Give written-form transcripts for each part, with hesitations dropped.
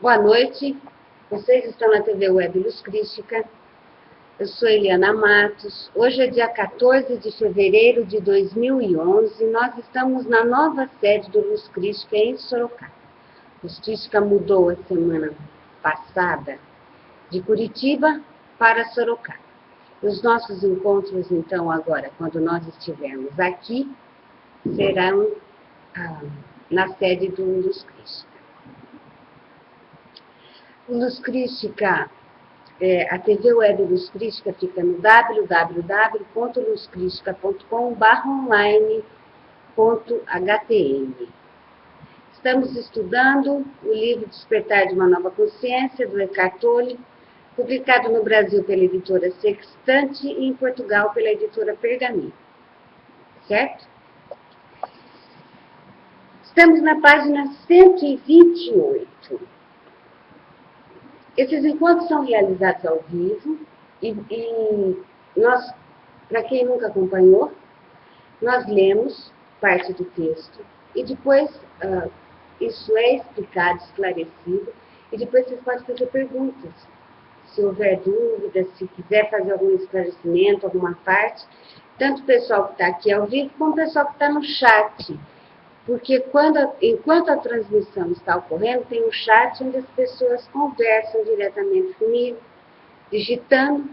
Boa noite, vocês estão na TV Web Luz Crística. Eu sou Eliana Matos. Hoje é dia 14 de fevereiro de 2011 e nós estamos na nova sede do Luz Crística em Sorocaba. Luz Crística mudou a semana passada de Curitiba para Sorocaba. Os nossos encontros, então, agora, quando nós estivermos aqui, serão na sede do Luz Crística. Luz Crística, a TV Web Luz Crística fica no www.luzcristica.com/online.htm. Estamos estudando o livro Despertar de uma Nova Consciência, do Eckhart Tolle, publicado no Brasil pela editora Sextante e em Portugal pela editora Pergaminho. Certo? Estamos na página 128. Esses encontros são realizados ao vivo e nós, para quem nunca acompanhou, nós lemos parte do texto e depois isso é explicado, esclarecido, e depois vocês podem fazer perguntas. Se houver dúvidas, se quiser fazer algum esclarecimento, alguma parte, tanto o pessoal que está aqui ao vivo, como o pessoal que está no chat. Porque enquanto a transmissão está ocorrendo, tem um chat onde as pessoas conversam diretamente comigo, digitando,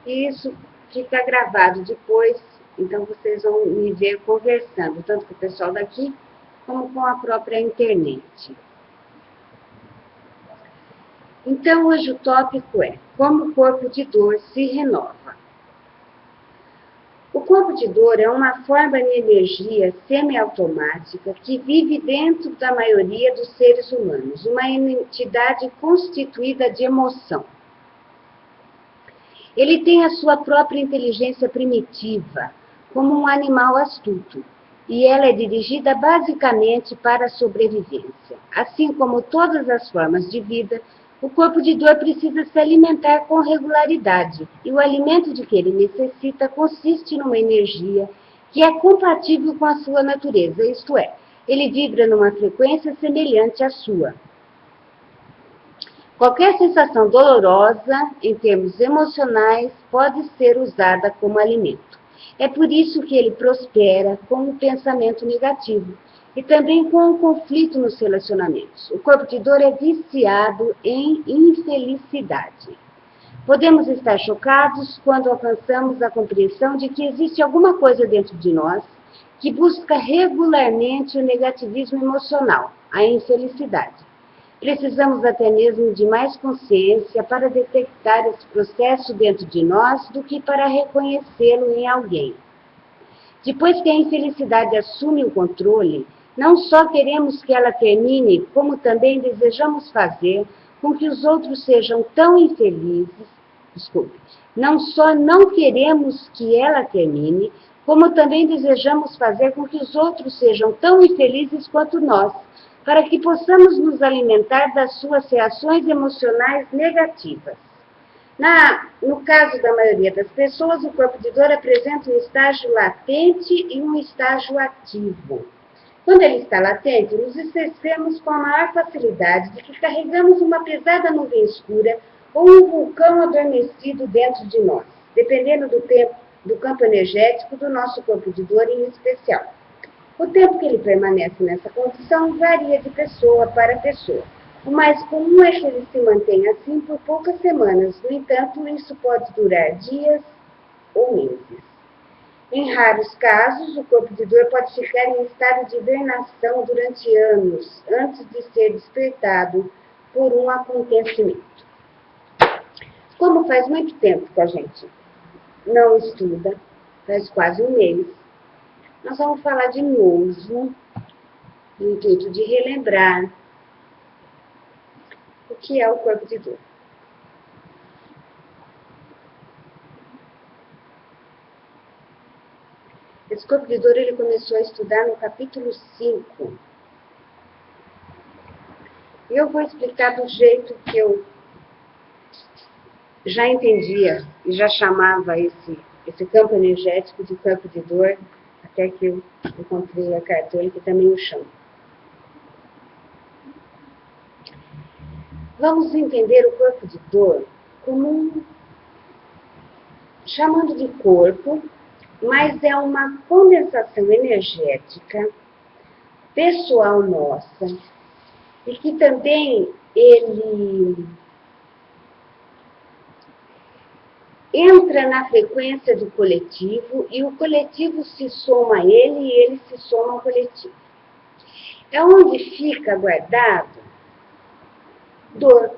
e isso fica gravado depois, então vocês vão me ver conversando, tanto com o pessoal daqui, como com a própria internet. Então, hoje o tópico é como o corpo de dor se renova. O corpo de dor é uma forma de energia semiautomática que vive dentro da maioria dos seres humanos, uma entidade constituída de emoção. Ele tem a sua própria inteligência primitiva, como um animal astuto, e ela é dirigida basicamente para a sobrevivência. Assim como todas as formas de vida, o corpo de dor precisa se alimentar com regularidade, e o alimento de que ele necessita consiste numa energia que é compatível com a sua natureza, isto é, ele vibra numa frequência semelhante à sua. Qualquer sensação dolorosa, em termos emocionais, pode ser usada como alimento. É por isso que ele prospera com um pensamento negativo, e também com um conflito nos relacionamentos. O corpo de dor é viciado em infelicidade. Podemos estar chocados quando alcançamos a compreensão de que existe alguma coisa dentro de nós que busca regularmente o negativismo emocional, a infelicidade. Precisamos até mesmo de mais consciência para detectar esse processo dentro de nós do que para reconhecê-lo em alguém. Depois que a infelicidade assume o controle, não só queremos que ela termine, como também desejamos fazer com que os outros sejam tão infelizes, não só não queremos que ela termine, como também desejamos fazer com que os outros sejam tão infelizes quanto nós, para que possamos nos alimentar das suas reações emocionais negativas. No caso da maioria das pessoas, o corpo de dor apresenta um estágio latente e um estágio ativo. Quando ele está latente, nos esquecemos com a maior facilidade de que carregamos uma pesada nuvem escura ou um vulcão adormecido dentro de nós, dependendo do campo energético do nosso corpo de dor em especial. O tempo que ele permanece nessa condição varia de pessoa para pessoa. O mais comum é que ele se mantenha assim por poucas semanas, no entanto, isso pode durar dias ou meses. Em raros casos, o corpo de dor pode ficar em estado de hibernação durante anos, antes de ser despertado por um acontecimento. Como faz muito tempo que a gente não estuda, faz quase um mês, nós vamos falar de novo, no intuito de relembrar o que é o corpo de dor. Esse corpo de dor ele começou a estudar no capítulo 5. Eu vou explicar do jeito que eu já entendia e já chamava esse campo energético de campo de dor, até que eu encontrei a Eckhart Tolle, que também o chama. Vamos entender o corpo de dor como chamando de corpo, mas é uma condensação energética pessoal nossa e que também ele entra na frequência do coletivo e o coletivo se soma a ele e ele se soma ao coletivo. É onde fica guardado dor.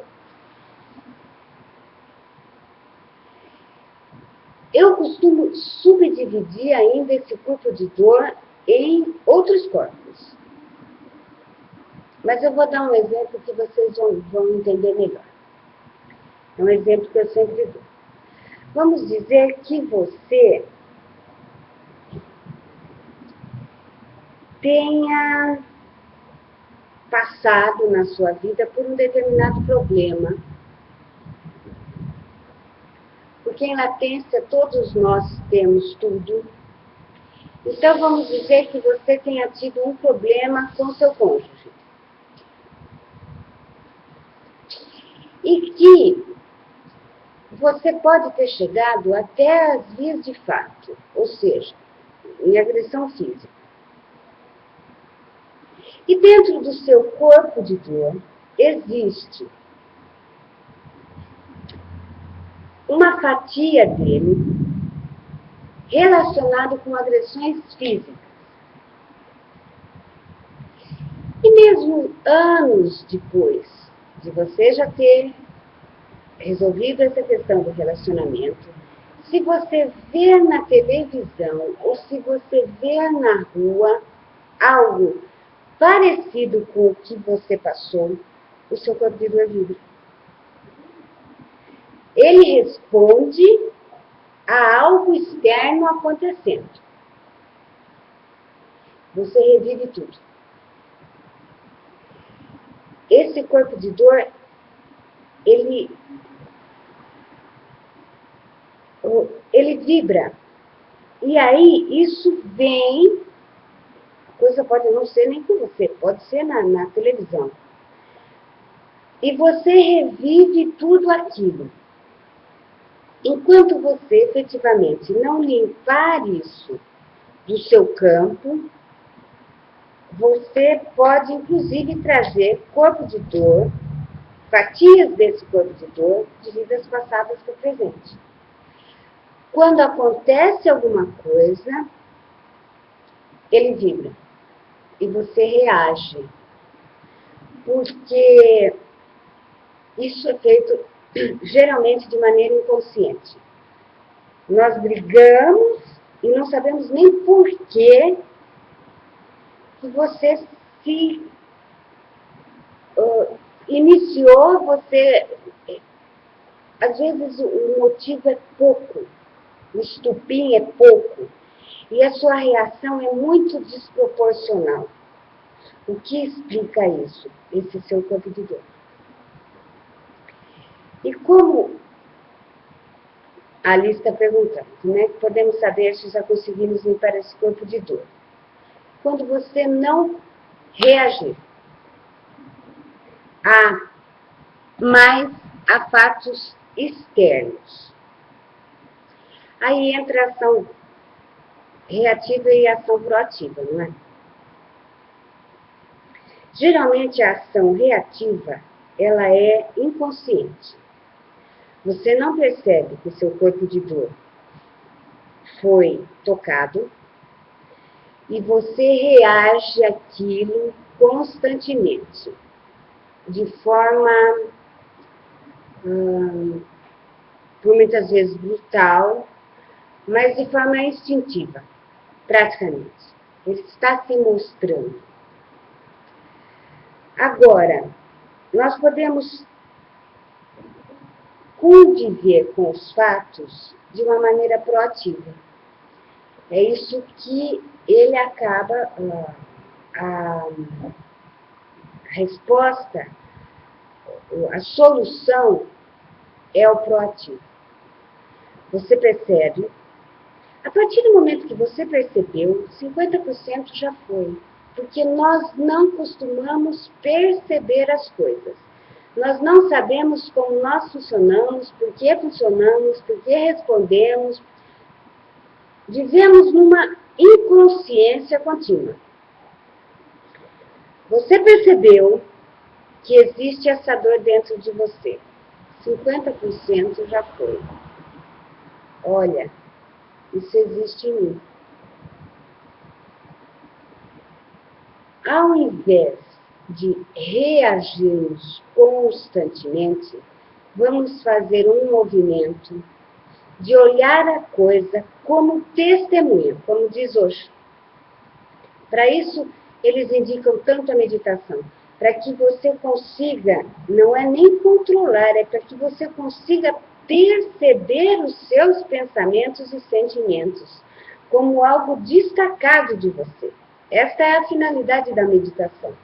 Eu costumo subdividir ainda esse corpo de dor em outros corpos. Mas eu vou dar um exemplo que vocês vão entender melhor. É um exemplo que eu sempre dou. Vamos dizer que você tenha passado na sua vida por um determinado problema. Porque em latência todos nós temos tudo. Então vamos dizer que você tenha tido um problema com seu cônjuge. E que você pode ter chegado até as vias de fato, ou seja, em agressão física. E dentro do seu corpo de dor existe uma fatia dele relacionada com agressões físicas. E mesmo anos depois de você já ter resolvido essa questão do relacionamento, se você ver na televisão ou se você ver na rua algo parecido com o que você passou, o seu corpo de dor vibra. Ele responde a algo externo acontecendo. Você revive tudo. Esse corpo de dor, ele vibra. E aí, isso vem, a coisa pode não ser nem com você, pode ser na televisão. E você revive tudo aquilo. Enquanto você efetivamente não limpar isso do seu campo, você pode inclusive trazer corpo de dor, fatias desse corpo de dor, de vidas passadas para o presente. Quando acontece alguma coisa, ele vibra e você reage. Porque isso é feito geralmente de maneira inconsciente. Nós brigamos e não sabemos nem por que você se iniciou, às vezes o motivo é pouco, o estupim é pouco, e a sua reação é muito desproporcional. O que explica isso? Esse seu corpo de dor. E como a Alice está perguntando, como é que podemos saber se já conseguimos limpar esse corpo de dor? Quando você não reagir mais a fatos externos. Aí entra a ação reativa e a ação proativa, não é? Geralmente a ação reativa, ela é inconsciente. Você não percebe que seu corpo de dor foi tocado e você reage àquilo constantemente, de forma, por muitas vezes brutal, mas de forma instintiva, praticamente. Ele está se mostrando. Agora, nós podemos conviver com os fatos de uma maneira proativa. É isso que ele acaba, a resposta, a solução é o proativo. Você percebe, a partir do momento que você percebeu, 50% já foi. Porque nós não costumamos perceber as coisas. Nós não sabemos como nós funcionamos, por que respondemos. Vivemos numa inconsciência contínua. Você percebeu que existe essa dor dentro de você? 50% já foi. Olha, isso existe em mim. Ao invés de reagirmos constantemente, vamos fazer um movimento de olhar a coisa como testemunha, como diz hoje. Para isso, eles indicam tanto a meditação, para que você consiga, não é nem controlar, é para que você consiga perceber os seus pensamentos e sentimentos como algo destacado de você. Esta é a finalidade da meditação.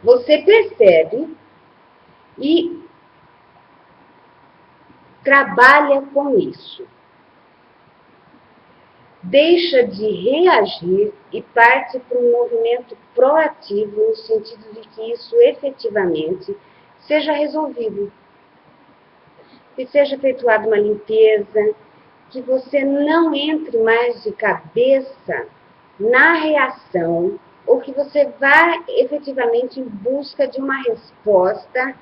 Você percebe e trabalha com isso. Deixa de reagir e parte para um movimento proativo no sentido de que isso efetivamente seja resolvido. Que seja efetuada uma limpeza, que você não entre mais de cabeça na reação, ou que você vá efetivamente em busca de uma resposta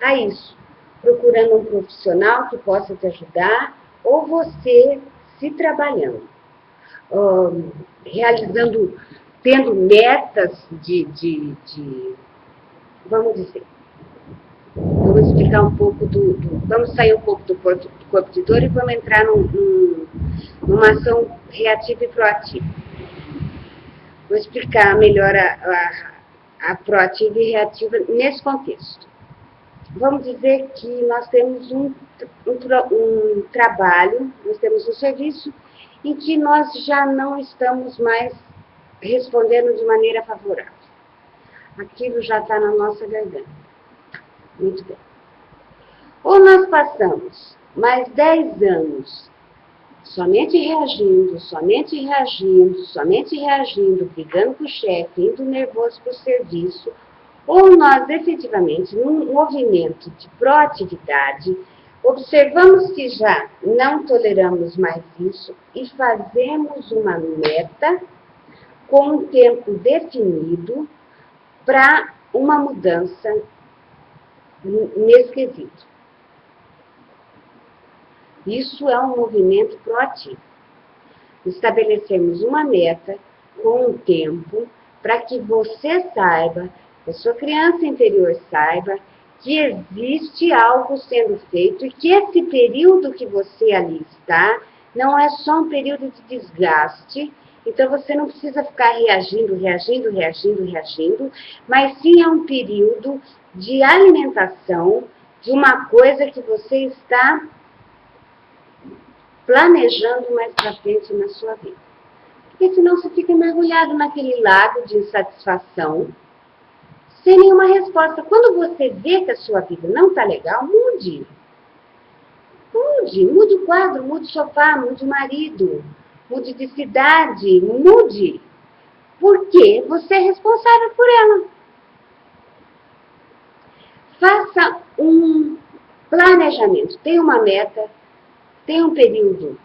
a isso, procurando um profissional que possa te ajudar, ou você se trabalhando, realizando, tendo metas vamos dizer, vamos explicar um pouco vamos sair um pouco do corpo de dor e vamos entrar numa ação reativa e proativa. Vou explicar melhor a proativa e reativa nesse contexto. Vamos dizer que nós temos um trabalho, nós temos um serviço em que nós já não estamos mais respondendo de maneira favorável. Aquilo já está na nossa garganta. Muito bem. Ou nós passamos mais 10 anos somente reagindo, brigando com o chefe, indo nervoso para o serviço, ou nós efetivamente, num movimento de proatividade, observamos que já não toleramos mais isso e fazemos uma meta com um tempo definido para uma mudança nesse quesito. Isso é um movimento proativo. Estabelecemos uma meta com um tempo para que você saiba, que a sua criança interior saiba que existe algo sendo feito e que esse período que você ali está não é só um período de desgaste, então você não precisa ficar reagindo, mas sim é um período de alimentação de uma coisa que você está planejando mais para frente na sua vida. Porque senão você fica mergulhado naquele lago de insatisfação, sem nenhuma resposta. Quando você vê que a sua vida não está legal, mude. Mude o quadro, mude o sofá, mude o marido, mude de cidade, mude. Porque você é responsável por ela. Faça um planejamento, tenha uma meta, tem um período.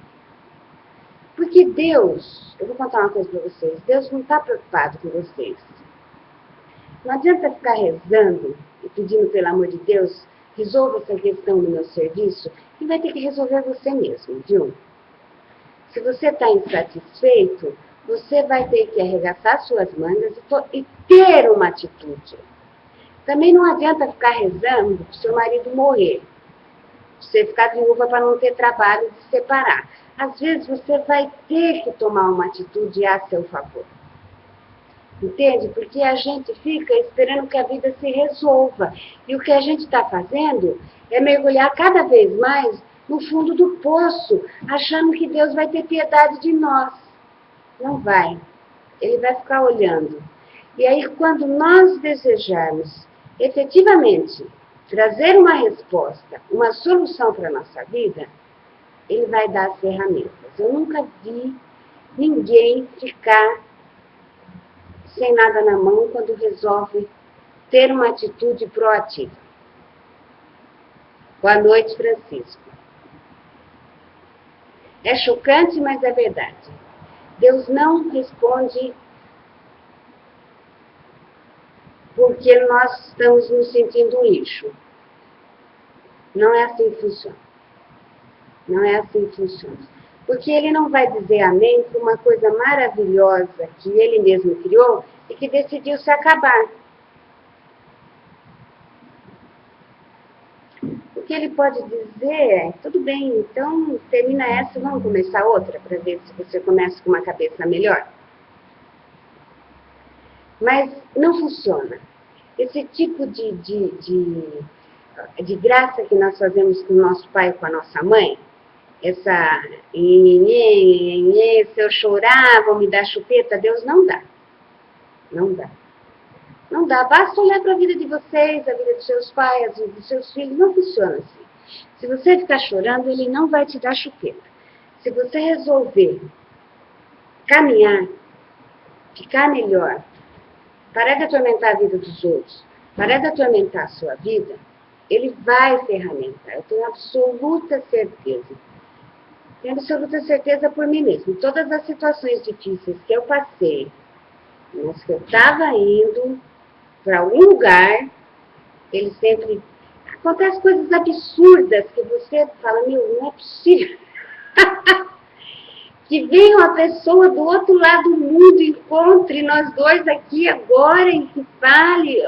Porque Deus, eu vou contar uma coisa para vocês, Deus não está preocupado com vocês. Não adianta ficar rezando e pedindo, pelo amor de Deus, resolva essa questão do meu serviço, e vai ter que resolver você mesmo, viu? Se você está insatisfeito, você vai ter que arregaçar suas mangas e ter uma atitude. Também não adianta ficar rezando para o seu marido morrer. Você ficar viúva para não ter trabalho de separar. Às vezes você vai ter que tomar uma atitude a seu favor. Entende? Porque a gente fica esperando que a vida se resolva. E o que a gente está fazendo é mergulhar cada vez mais no fundo do poço, achando que Deus vai ter piedade de nós. Não vai. Ele vai ficar olhando. E aí, quando nós desejarmos efetivamente trazer uma resposta, uma solução para a nossa vida, ele vai dar as ferramentas. Eu nunca vi ninguém ficar sem nada na mão quando resolve ter uma atitude proativa. Boa noite, Francisco. É chocante, mas é verdade. Deus não responde porque nós estamos nos sentindo um lixo. Não é assim que funciona. Não é assim que funciona. Porque ele não vai dizer amém para uma coisa maravilhosa que ele mesmo criou e que decidiu se acabar. O que ele pode dizer é, tudo bem, então termina essa, vamos começar outra, para ver se você começa com uma cabeça melhor. Mas não funciona. Esse tipo de graça que nós fazemos com o nosso pai e com a nossa mãe, essa se eu chorar, vão me dar chupeta, Deus não dá. Não dá. Não dá. Basta olhar para a vida de vocês, a vida dos seus pais, a vida dos seus filhos. Não funciona assim. Se você ficar chorando, ele não vai te dar chupeta. Se você resolver caminhar, ficar melhor, parar de atormentar a vida dos outros, parar de atormentar a sua vida, ele vai ferramentar. Eu tenho absoluta certeza. Tenho absoluta certeza por mim mesmo. Todas as situações difíceis que eu passei, mas que eu estava indo para algum lugar, ele sempre... Acontecem coisas absurdas que você fala, meu, não é possível. Que venha uma pessoa do outro lado do mundo, encontre nós dois aqui agora e que fale.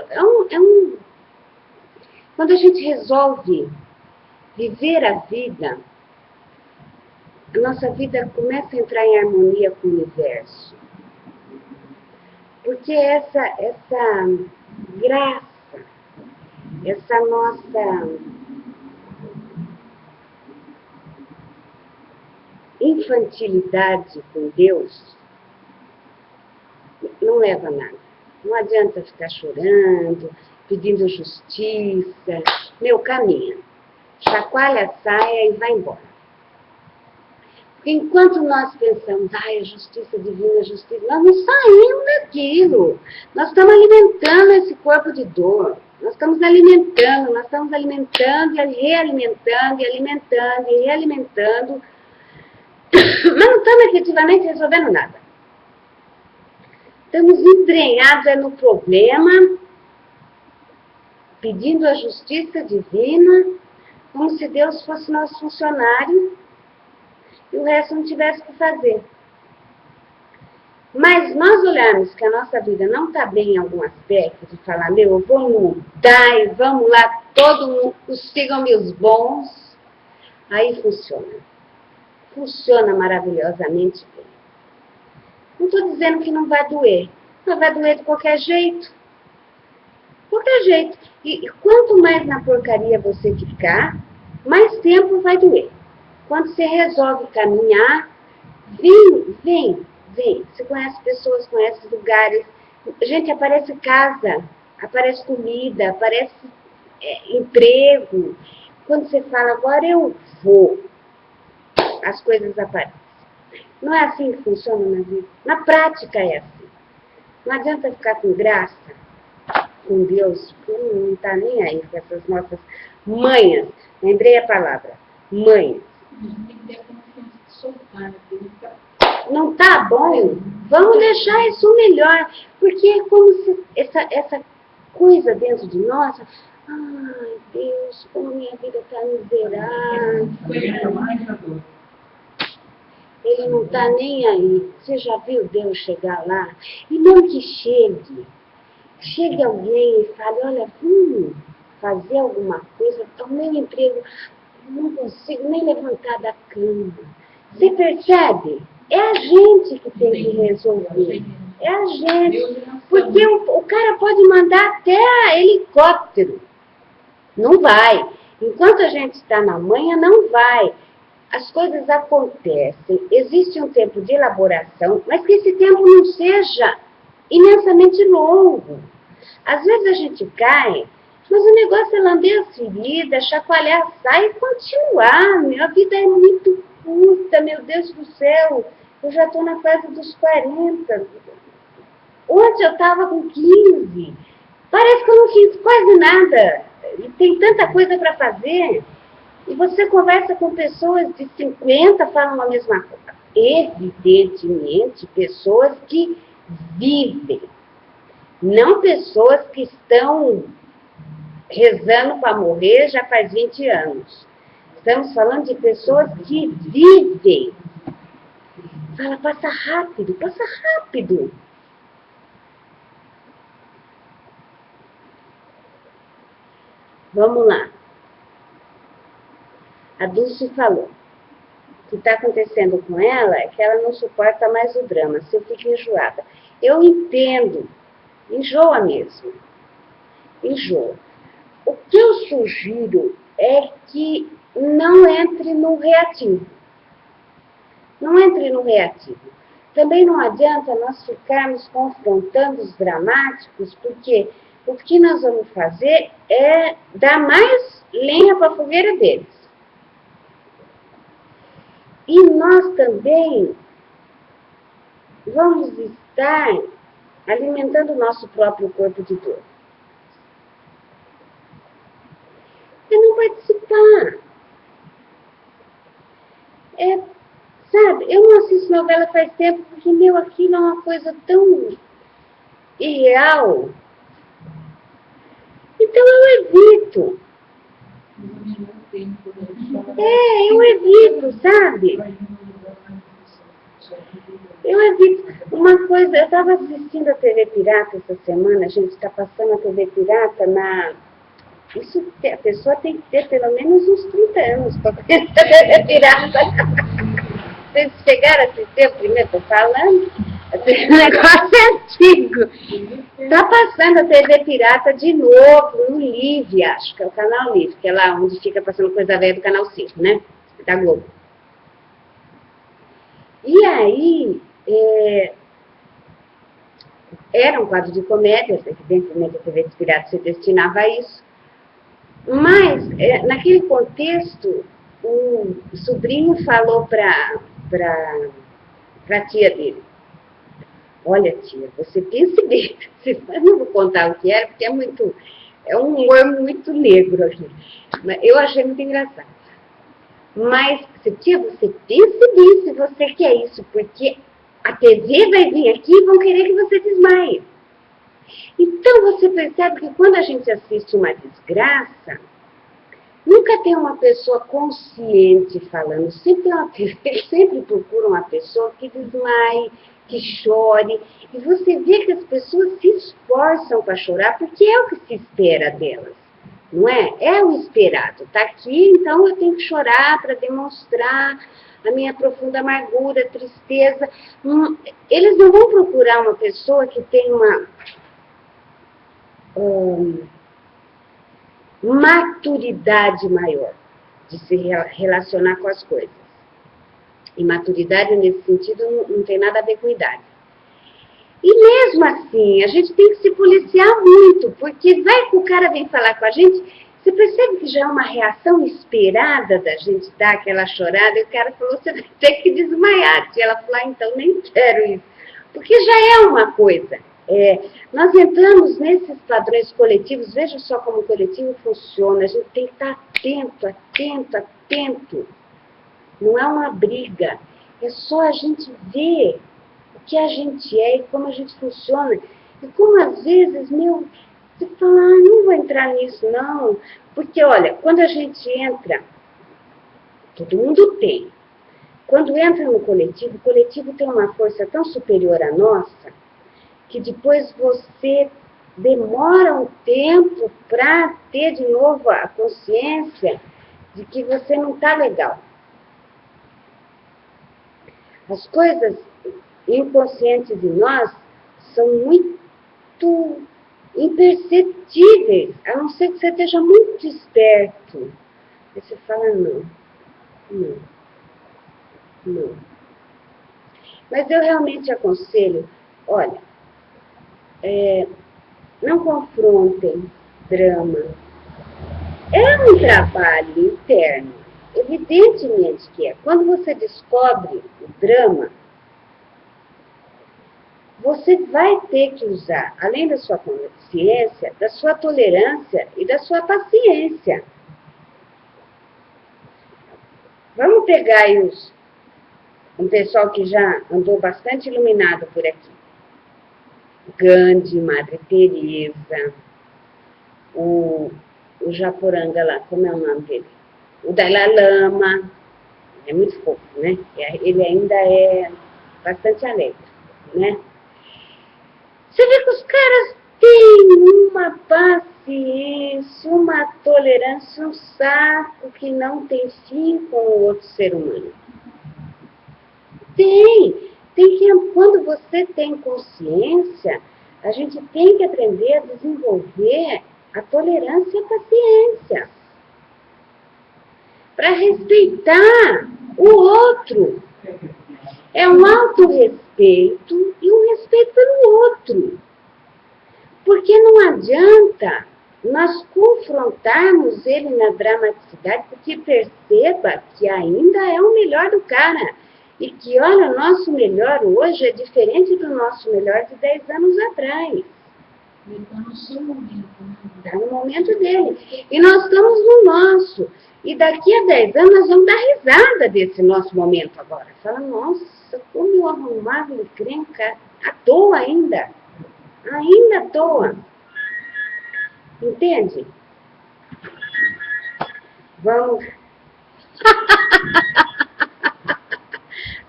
Quando a gente resolve viver a vida, a nossa vida começa a entrar em harmonia com o universo. Porque essa graça, essa nossa infantilidade com Deus não leva a nada. Não adianta ficar chorando, pedindo justiça. Meu, caminha. Chacoalha a saia e vai embora. Porque enquanto nós pensamos, ai, a justiça divina, a justiça... Nós não saímos daquilo. Nós estamos alimentando esse corpo de dor. Nós estamos alimentando e realimentando, e alimentando, e realimentando. Mas não estamos efetivamente resolvendo nada. Estamos entranhados no problema, pedindo a justiça divina, como se Deus fosse nosso funcionário e o resto não tivesse o que fazer. Mas nós olharmos que a nossa vida não está bem em algum aspecto, de falar, meu, eu vou mudar e vamos lá, todo mundo, sigam-me os bons, aí funciona. Funciona maravilhosamente bem. Não estou dizendo que não vai doer, mas vai doer de qualquer jeito. Qualquer jeito. E quanto mais na porcaria você ficar, mais tempo vai doer. Quando você resolve caminhar, vem. Você conhece pessoas, conhece lugares. Gente, aparece casa, aparece comida, aparece emprego. Quando você fala, agora eu vou, as coisas aparecem. Não é assim que funciona na vida. Na prática é assim. Não adianta ficar com graça, com Deus, porque ele não está nem aí com essas nossas manhas. Lembrei a palavra, manhas. Não tá bom? Vamos deixar isso melhor. Porque é como se essa coisa dentro de nós, ai Deus, como a minha vida está miserável. Ele não está nem aí. Você já viu Deus chegar lá? E não que chegue alguém e fale, olha, vamos fazer alguma coisa, o meu emprego, não consigo nem levantar da cama. Você percebe? É a gente que tem que resolver. É a gente. Porque o cara pode mandar até helicóptero. Não vai. Enquanto a gente está na manhã, não vai. As coisas acontecem, existe um tempo de elaboração, mas que esse tempo não seja imensamente longo. Às vezes a gente cai, mas o negócio é lamber as feridas, chacoalhar a saia e continuar. A vida é muito curta, meu Deus do céu. Eu já estou na fase dos 40. Ontem eu estava com 15. Parece que eu não fiz quase nada. E tem tanta coisa para fazer. E você conversa com pessoas de 50, falam a mesma coisa. Evidentemente, pessoas que vivem. Não pessoas que estão rezando para morrer já faz 20 anos. Estamos falando de pessoas que vivem. Fala, passa rápido, passa rápido. Vamos lá. A Dulce falou. O que está acontecendo com ela é que ela não suporta mais o drama. Você fica enjoada. Eu entendo. Enjoa mesmo. Enjoa. O que eu sugiro é que não entre no reativo. Não entre no reativo. Também não adianta nós ficarmos confrontando os dramáticos, porque o que nós vamos fazer é dar mais lenha para a fogueira deles. E nós também vamos estar alimentando o nosso próprio corpo de dor. E não participar. Sabe, eu não assisto novela faz tempo porque, aquilo é uma coisa tão irreal. Então eu evito. Eu evito, sabe? Eu evito. Uma coisa, eu estava assistindo a TV Pirata essa semana, a gente está passando a TV Pirata na... Isso, a pessoa tem que ter pelo menos uns 30 anos para conhecer a TV Pirata. Vocês chegaram a assistir o primeiro, estou falando? Esse negócio é antigo. Está passando a TV Pirata de novo no Live, acho que é o canal Live, que é lá onde fica passando coisa velha do canal 5, né? Da Globo. E aí, era um quadro de comédia, evidentemente a TV Pirata se destinava a isso. Mas, naquele contexto, o sobrinho falou para a tia dele: olha, tia, você pense bem. Eu não vou contar o que era, porque é um humor muito negro aqui. Eu achei muito engraçado. Mas, tia, você pense bem se você quer isso, porque a TV vai vir aqui e vão querer que você desmaie. Então, você percebe que quando a gente assiste uma desgraça, nunca tem uma pessoa consciente falando. Sempre procura uma pessoa que desmaie, que chore. E você vê que as pessoas se esforçam para chorar, porque é o que se espera delas. Não é? É o esperado. Está aqui, então eu tenho que chorar para demonstrar a minha profunda amargura, tristeza. Eles não vão procurar uma pessoa que tem uma maturidade maior de se relacionar com as coisas. E maturidade, nesse sentido, não tem nada a ver com idade. E mesmo assim, a gente tem que se policiar muito, porque vai que o cara vem falar com a gente, você percebe que já é uma reação esperada da gente dar aquela chorada, e o cara falou, você vai ter que desmaiar. E ela falou, então nem quero isso. Porque já é uma coisa. Nós entramos nesses padrões coletivos, veja só como o coletivo funciona, a gente tem que estar atento, atento, atento. Não é uma briga, é só a gente ver o que a gente é e como a gente funciona. E como às vezes, você fala, não vou entrar nisso não, porque olha, quando a gente entra, todo mundo tem. Quando entra no coletivo, o coletivo tem uma força tão superior à nossa, que depois você demora um tempo para ter de novo a consciência de que você não está legal. As coisas inconscientes de nós são muito imperceptíveis, a não ser que você esteja muito esperto. Aí você fala, não. Mas eu realmente aconselho, olha, não confrontem drama. É um trabalho interno, evidentemente que é. Quando você descobre o drama, você vai ter que usar, além da sua consciência, da sua tolerância e da sua paciência. Vamos pegar aí um pessoal que já andou bastante iluminado por aqui. Gandhi, Madre Teresa, o Japuranga lá, como é o nome dele? O Dalai Lama, é muito fofo, né? Ele ainda é bastante alegre, né? Você vê que os caras têm uma paciência, uma tolerância, um saco que não tem fim com o outro ser humano. Tem que, quando você tem consciência, a gente tem que aprender a desenvolver a tolerância e a paciência. Para respeitar o outro. É um autorrespeito e um respeito pelo outro. Porque não adianta nós confrontarmos ele na dramaticidade, porque perceba que ainda é o melhor do cara. E que, olha, o nosso melhor hoje é diferente do nosso melhor de 10 anos atrás. Ele está no seu momento. Está no momento dele. E nós estamos no nosso. E daqui a 10 anos nós vamos dar risada desse nosso momento agora. Fala, nossa, como eu arrumava encrenca à toa ainda. Ainda à toa. Entende? Vamos.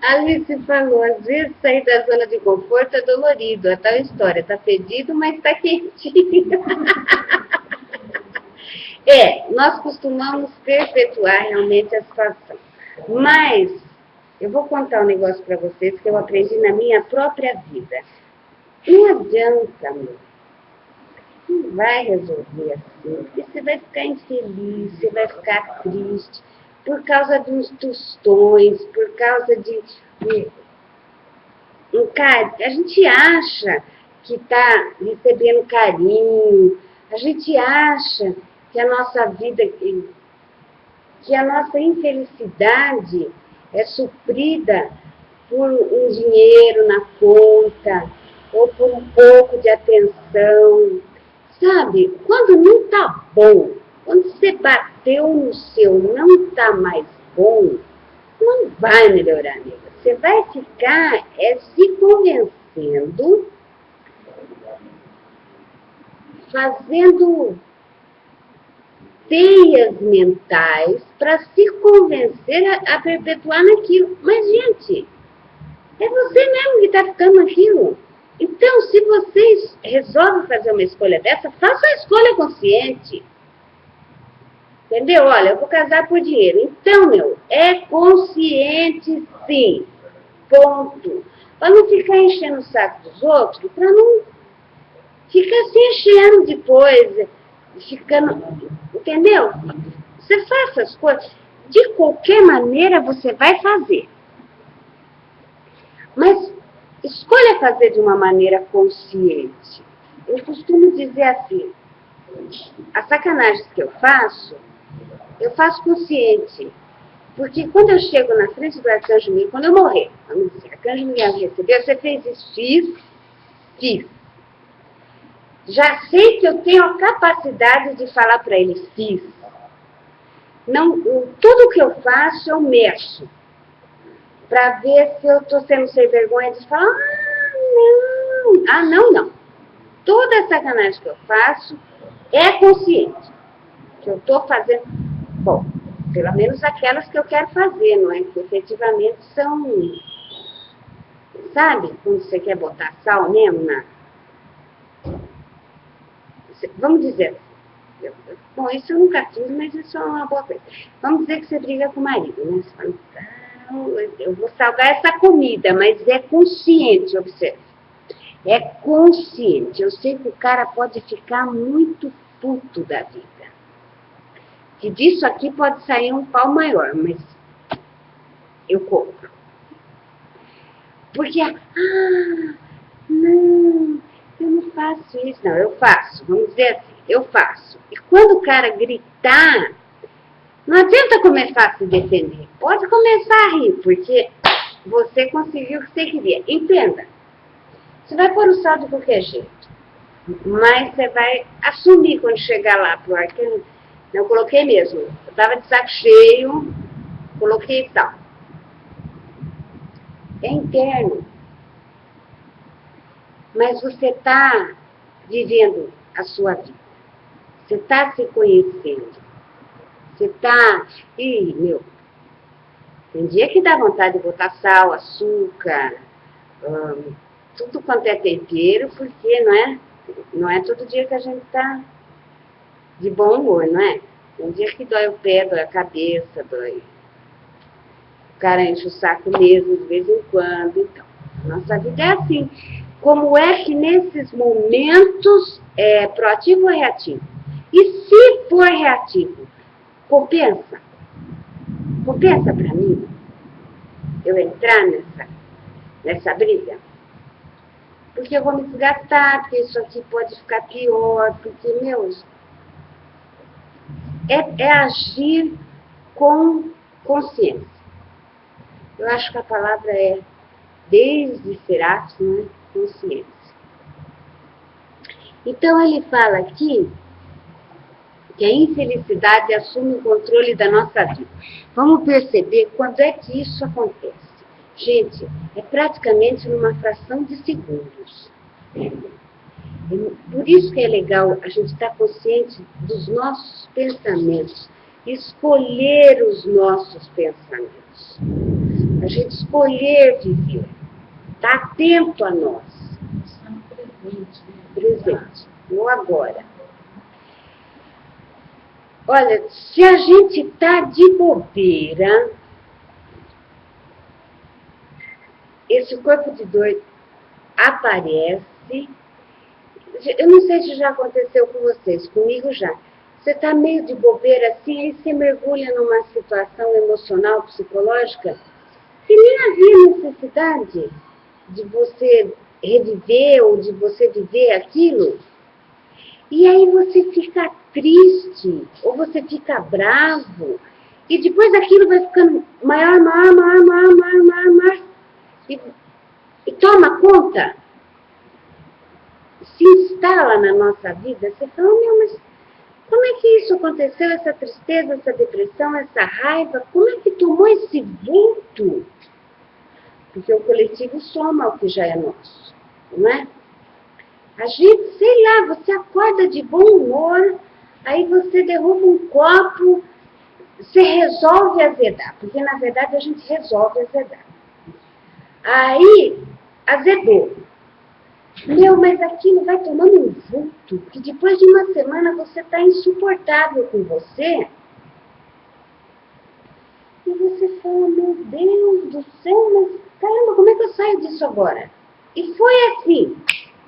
A Alice falou, às vezes sair da zona de conforto é dolorido. É tal história, está fedido, mas está quentinho. Nós costumamos perpetuar realmente a situação. Mas, eu vou contar um negócio para vocês que eu aprendi na minha própria vida. Não adianta, meu. Não vai resolver assim, porque você vai ficar infeliz, você vai ficar triste, por causa de uns tostões, por causa de a gente acha que está recebendo carinho, a gente acha que a nossa vida, que a nossa infelicidade é suprida por um dinheiro na conta, ou por um pouco de atenção. Sabe, quando não está bom, quando você bateu no seu não está mais bom, não vai melhorar, amiga. Você vai ficar se convencendo, fazendo teias mentais para se convencer a perpetuar naquilo. Mas, gente, é você mesmo que está ficando naquilo. Então, se vocês resolvem fazer uma escolha dessa, faça a escolha consciente. Entendeu? Olha, eu vou casar por dinheiro. Então, meu, é consciente sim. Ponto. Para não ficar enchendo o saco dos outros, para não ficar se enchendo depois, ficando. Entendeu? Você faça as coisas. De qualquer maneira, você vai fazer. Mas escolha fazer de uma maneira consciente. Eu costumo dizer assim, as sacanagens que eu faço consciente. Porque quando eu chego na frente do Arcanjo Miguel, quando eu morrer, vamos dizer, Arcanjo Miguel me recebeu, você fez isso, fiz. Já sei que eu tenho a capacidade de falar para ele, fiz. Não, tudo que eu faço, eu mexo. Para ver se eu estou sendo sem vergonha de falar, não. Toda a sacanagem que eu faço é consciente. Que eu estou fazendo, bom, pelo menos aquelas que eu quero fazer, não é? Que efetivamente são, sabe, quando você quer botar sal mesmo vamos dizer, bom, isso eu nunca fiz, mas isso é uma boa coisa. Vamos dizer que você briga com o marido, né? Você fala, eu vou salgar essa comida, mas é consciente, observe. É consciente. Eu sei que o cara pode ficar muito puto da vida. Que disso aqui pode sair um pau maior, mas eu compro. Porque, não, eu não faço isso. Não, eu faço. Vamos dizer assim, eu faço. E quando o cara gritar, não adianta começar a se defender. Pode começar a rir, porque você conseguiu o que você queria. Entenda. Você vai pôr o sal de qualquer jeito. Mas você vai assumir quando chegar lá pro arcano. Eu coloquei mesmo. Eu estava de saco cheio, coloquei sal. É interno. Mas você está vivendo a sua vida. Você está se conhecendo. Você está... Ih, meu, tem dia que dá vontade de botar sal, açúcar, tudo quanto é tempero, porque não é todo dia que a gente está de bom humor, não é? Tem dia que dói o pé, dói a cabeça, dói... O cara enche o saco mesmo de vez em quando. Então, nossa vida é assim. Como é que nesses momentos é proativo ou reativo? E se for reativo, compensa? Compensa para mim eu entrar nessa briga? Porque eu vou me desgastar, porque isso aqui pode ficar pior, porque, é agir com consciência. Eu acho que a palavra é, desde Serafim, né? Consciência. Então ele fala aqui que a infelicidade assume o controle da nossa vida. Vamos perceber quando é que isso acontece. Gente, é praticamente numa fração de segundos. Por isso que é legal a gente estar consciente dos nossos pensamentos, escolher os nossos pensamentos. A gente escolher viver, estar atento a nós. Presente, no agora. Olha, se a gente está de bobeira, esse corpo de dor aparece. Eu não sei se já aconteceu com vocês, comigo já. Você está meio de bobeira assim, aí você mergulha numa situação emocional, psicológica, que nem havia necessidade de você reviver ou de você viver aquilo. E aí você fica triste, ou você fica bravo, e depois aquilo vai ficando maior, e toma conta, se instala na nossa vida. Você fala, mas como é que isso aconteceu, essa tristeza, essa depressão, essa raiva, como é que tomou esse vulto? Porque o coletivo soma o que já é nosso, não é? A gente, sei lá, você acorda de bom humor, aí você derruba um copo, você resolve azedar, porque na verdade a gente resolve azedar. Aí, azedou. Mas aquilo vai tomando um vulto, que depois de uma semana você está insuportável com você. E você fala, meu Deus do céu, mas caramba, como é que eu saio disso agora? E foi assim,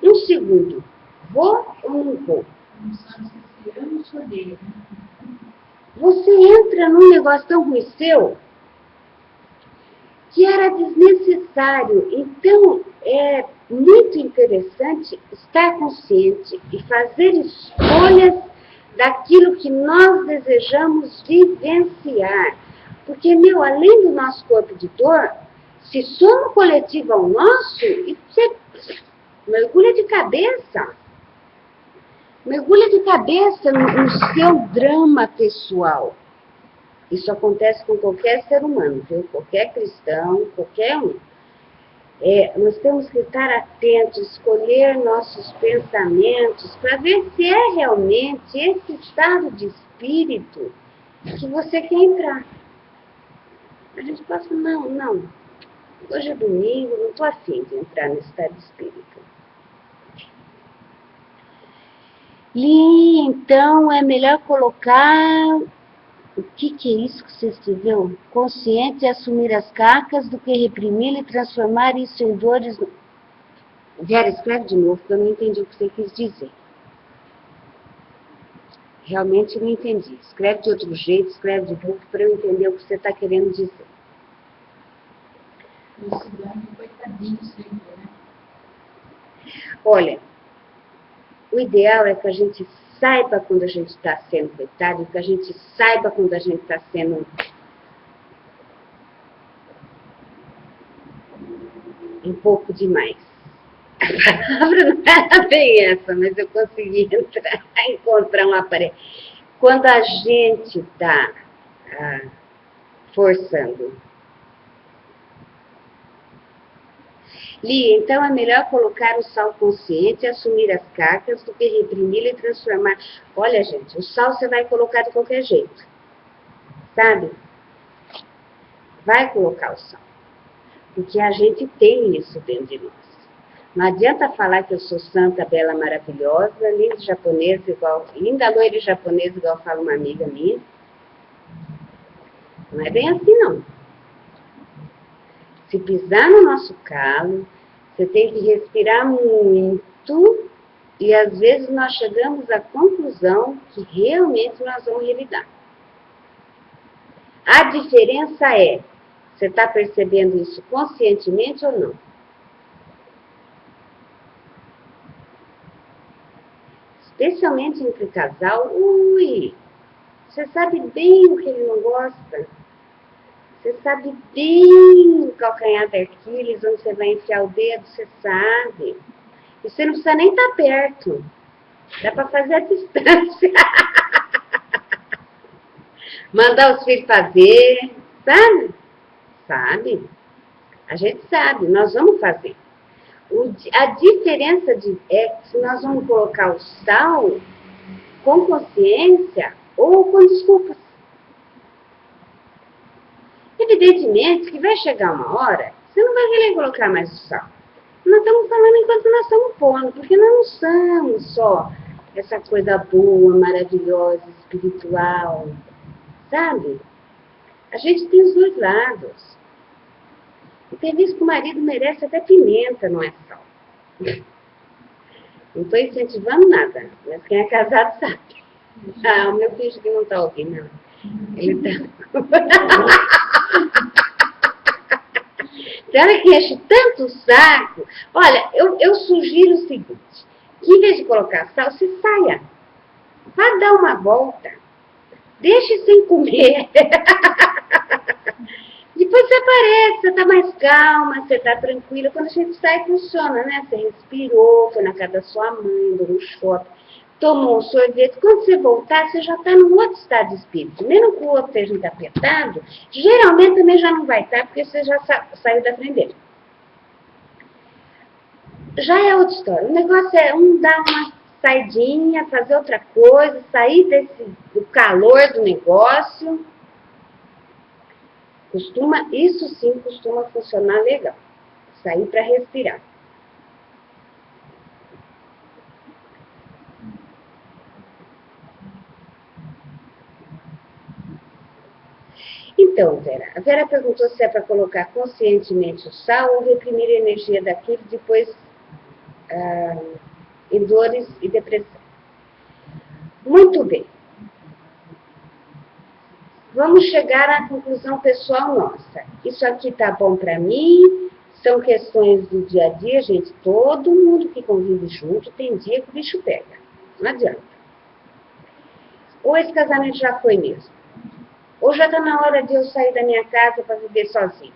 um segundo. Vou ou não vou? Não sabe se ama ou se odeia. Você entra num negócio tão ruim seu, que era desnecessário. Então, é muito interessante estar consciente e fazer escolhas daquilo que nós desejamos vivenciar. Porque, além do nosso corpo de dor, se soma coletivo ao nosso, e você mergulha de cabeça. Mergulha de cabeça no seu drama pessoal. Isso acontece com qualquer ser humano, viu? Qualquer cristão, qualquer um. Nós temos que estar atentos, escolher nossos pensamentos para ver se é realmente esse estado de espírito que você quer entrar. A gente passa, não. Hoje é domingo, não estou afim de entrar nesse estado de espírito. E então é melhor colocar... O que é isso que você escreveu? Consciente é assumir as cargas do que reprimir e transformar isso em dores. Vera, escreve de novo, porque eu não entendi o que você quis dizer. Realmente não entendi. Escreve de outro jeito, escreve de novo, para eu entender o que você está querendo dizer. Felicidade, coitadinho sempre, né? Olha, o ideal é que a gente saiba quando a gente está sendo coitado, que a gente saiba quando a gente está sendo um pouco demais. A palavra não era bem essa, mas eu consegui encontrar um aparelho. Quando a gente está forçando. Li, então é melhor colocar o sal consciente e assumir as cargas do que reprimir e transformar. Olha, gente, o sal você vai colocar de qualquer jeito. Sabe? Vai colocar o sal. Porque a gente tem isso dentro de nós. Não adianta falar que eu sou santa, bela, maravilhosa, linda japonesa igual, linda loira japonesa igual fala uma amiga minha. Não é bem assim, não. Se pisar no nosso calo, você tem que respirar muito e às vezes nós chegamos à conclusão que realmente nós vamos revidar. A diferença é, você está percebendo isso conscientemente ou não? Especialmente entre casal, você sabe bem o que ele não gosta. Você sabe bem o calcanhar da Aquiles, onde você vai enfiar o dedo, você sabe. E você não precisa nem estar perto. Dá para fazer a distância. Mandar os filhos fazer, sabe? Sabe? A gente sabe, nós vamos fazer. A diferença é que se nós vamos colocar o sal com consciência ou com desculpas. Evidentemente que vai chegar uma hora, você não vai querer colocar mais o sal. Nós estamos falando enquanto nós estamos pondo, porque nós não somos só essa coisa boa, maravilhosa, espiritual, sabe? A gente tem os dois lados. E tem vezes que o marido merece até pimenta, não é sal. Não estou incentivando nada, mas quem é casado sabe. Ah, o meu filho que não está ouvindo, não. Ele está... Tem hora que enche tanto o saco. Olha, eu sugiro o seguinte, que em vez de colocar sal, você saia. Vá dar uma volta. Deixe sem comer. Depois você aparece, você está mais calma, você está tranquila. Quando a gente sai, funciona, né? Você respirou, foi na casa da sua mãe, andou no shopping, tomou um sorvete. Quando você voltar, você já está num outro estado de espírito. Mesmo que o outro esteja encapetado, geralmente também já não vai estar, porque você já saiu da frente dele. Já é outra história. O negócio é dar uma saidinha, fazer outra coisa, sair do calor do negócio. Isso sim costuma funcionar legal. Sair para respirar. Então, Vera, a Vera perguntou se é para colocar conscientemente o sal ou reprimir a energia daquilo depois em dores e depressão. Muito bem. Vamos chegar à conclusão pessoal nossa. Isso aqui tá bom para mim, são questões do dia a dia, gente. Todo mundo que convive junto tem dia que o bicho pega. Não adianta. Ou esse casamento já foi mesmo. Ou já está na hora de eu sair da minha casa para viver sozinho.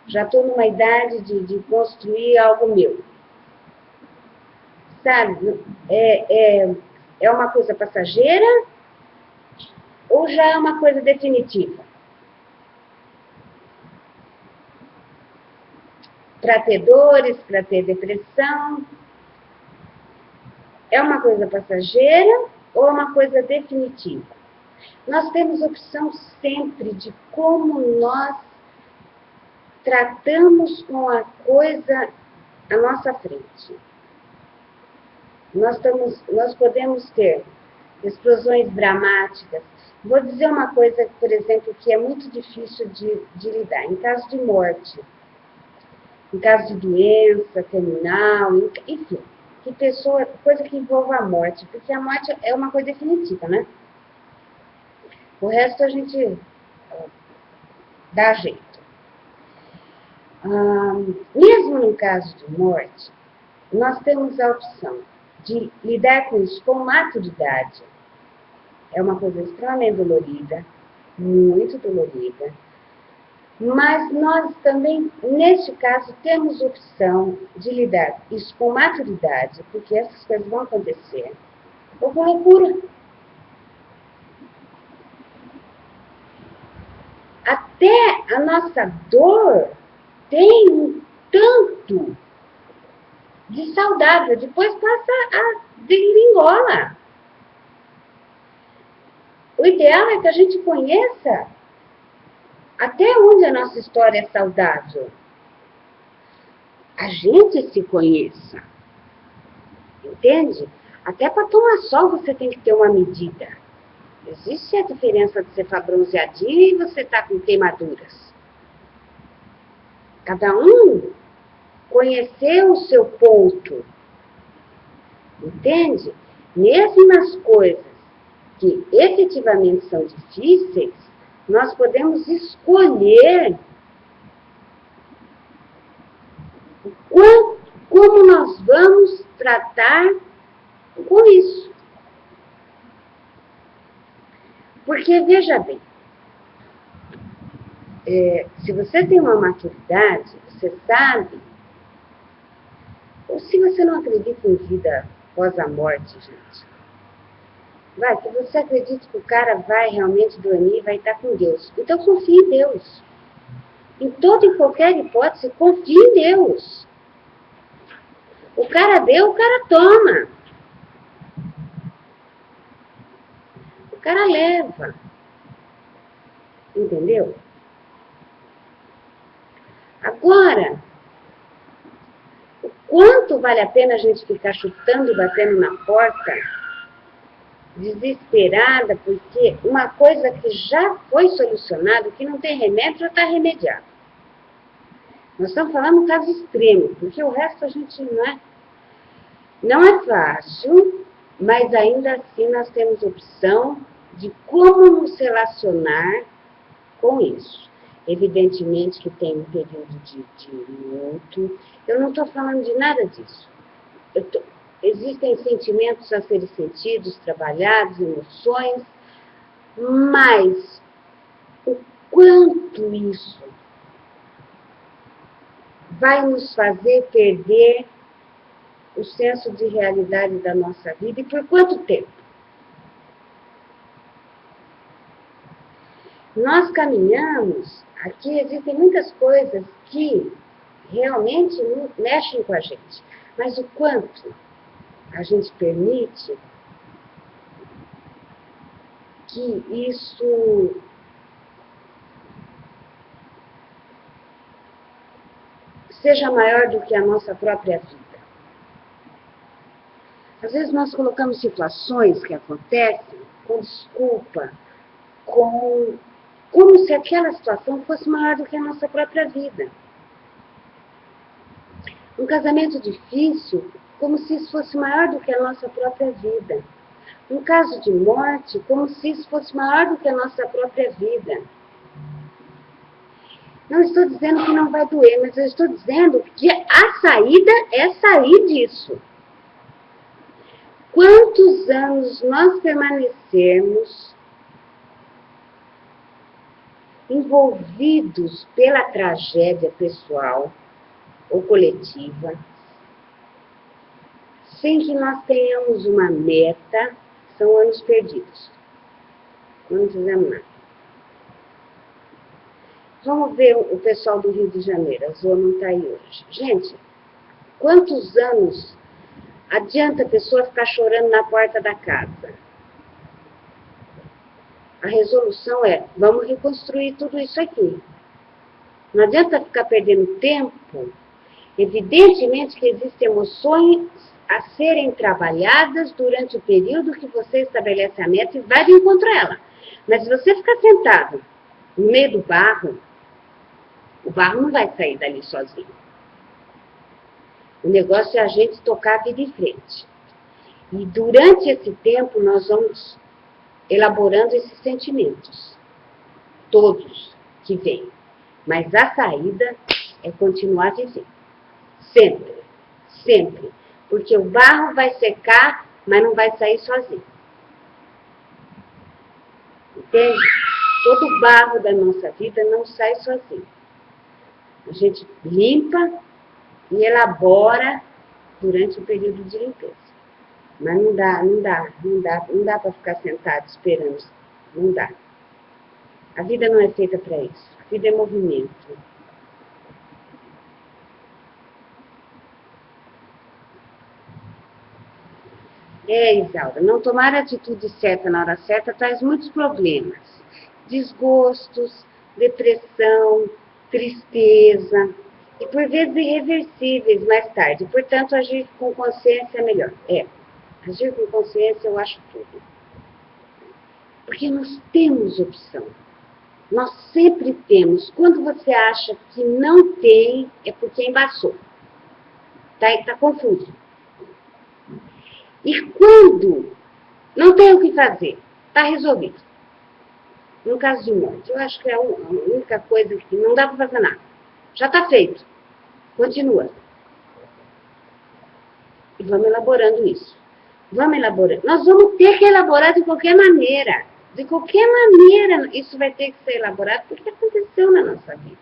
Já estou numa idade de construir algo meu. Sabe? É uma coisa passageira ou já é uma coisa definitiva? Para ter dores, para ter depressão, é uma coisa passageira ou é uma coisa definitiva? Nós temos opção sempre de como nós tratamos com a coisa à nossa frente. Nós podemos ter explosões dramáticas. Vou dizer uma coisa, por exemplo, que é muito difícil de lidar. Em caso de morte, em caso de doença terminal, enfim, coisa que envolva a morte, porque a morte é uma coisa definitiva, né? O resto a gente dá jeito. Mesmo no caso de morte, nós temos a opção de lidar com isso com maturidade. É uma coisa extremamente dolorida, muito dolorida. Mas nós também, neste caso, temos opção de lidar isso com maturidade, porque essas coisas vão acontecer, ou com loucura. Até a nossa dor tem um tanto de saudável, depois passa a degringola. O ideal é que a gente conheça até onde a nossa história é saudável. A gente se conheça. Entende? Até para tomar sol você tem que ter uma medida. Existe a diferença de você estar bronzeadinho e você estar com queimaduras. Cada um conhecer o seu ponto. Entende? Mesmo nas coisas que efetivamente são difíceis, nós podemos escolher como nós vamos tratar com isso. Porque, veja bem, se você tem uma maturidade, você sabe, ou se você não acredita em vida após a morte, gente, vai, que você acredita que o cara vai realmente dormir e vai estar com Deus. Então confie em Deus. Em toda e qualquer hipótese, confie em Deus. O cara deu, o cara toma. O cara leva. Entendeu? Agora, o quanto vale a pena a gente ficar chutando e batendo na porta, desesperada, porque uma coisa que já foi solucionada, que não tem remédio, já está remediado. Nós estamos falando um caso extremo, porque o resto a gente não é fácil, mas ainda assim nós temos opção de como nos relacionar com isso. Evidentemente que tem um período de luto. Eu não estou falando de nada disso. Existem sentimentos a serem sentidos, trabalhados, emoções, mas o quanto isso vai nos fazer perder o senso de realidade da nossa vida e por quanto tempo? Nós caminhamos, aqui existem muitas coisas que realmente mexem com a gente, mas o quanto a gente permite que isso seja maior do que a nossa própria vida. Às vezes nós colocamos situações que acontecem com desculpa, como se aquela situação fosse maior do que a nossa própria vida. Um casamento difícil, como se isso fosse maior do que a nossa própria vida. Um caso de morte, como se isso fosse maior do que a nossa própria vida. Não estou dizendo que não vai doer, mas eu estou dizendo que a saída é sair disso. Quantos anos nós permanecermos envolvidos pela tragédia pessoal ou coletiva, sem que nós tenhamos uma meta, são anos perdidos. Não fizemos nada. Vamos ver o pessoal do Rio de Janeiro, a Zoa não está aí hoje. Gente, quantos anos adianta a pessoa ficar chorando na porta da casa? A resolução é, vamos reconstruir tudo isso aqui. Não adianta ficar perdendo tempo. Evidentemente que existem emoções a serem trabalhadas durante o período que você estabelece a meta e vai de encontro a ela. Mas se você ficar sentado no meio do barro, o barro não vai sair dali sozinho. O negócio é a gente tocar a vida em frente. E durante esse tempo nós vamos elaborando esses sentimentos. Todos que vêm. Mas a saída é continuar vivendo. Sempre. Sempre. Porque o barro vai secar, mas não vai sair sozinho. Entende? Todo o barro da nossa vida não sai sozinho. A gente limpa e elabora durante o período de limpeza. Mas não dá para ficar sentado esperando. Não dá. A vida não é feita para isso. A vida é movimento. Isaura, não tomar a atitude certa na hora certa traz muitos problemas. Desgostos, depressão, tristeza, e por vezes irreversíveis mais tarde. Portanto, agir com consciência é melhor. Agir com consciência eu acho tudo. Porque nós temos opção. Nós sempre temos. Quando você acha que não tem, é porque embaçou. Tá confuso. E quando não tem o que fazer, está resolvido. No caso de morte, eu acho que é a única coisa que não dá para fazer nada. Já está feito. Continua. E vamos elaborando isso. Vamos elaborando. Nós vamos ter que elaborar de qualquer maneira. De qualquer maneira, isso vai ter que ser elaborado porque aconteceu na nossa vida.